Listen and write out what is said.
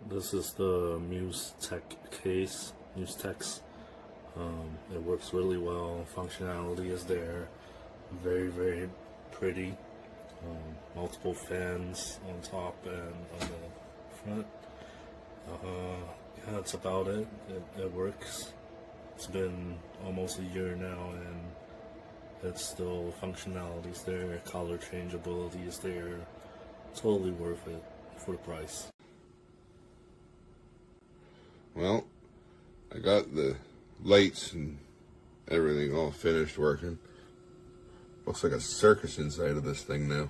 This is the MUSETEX case, MUSETEX. It works really well. Functionality is there. Very, very pretty. Multiple fans on top and on the front. Yeah, that's about it. It works. It's been almost a year now, and it's still functionality's there. Color changeability is there. Totally worth it for the price. Well, I got the lights and everything all finished working. Looks like a circus inside of this thing now.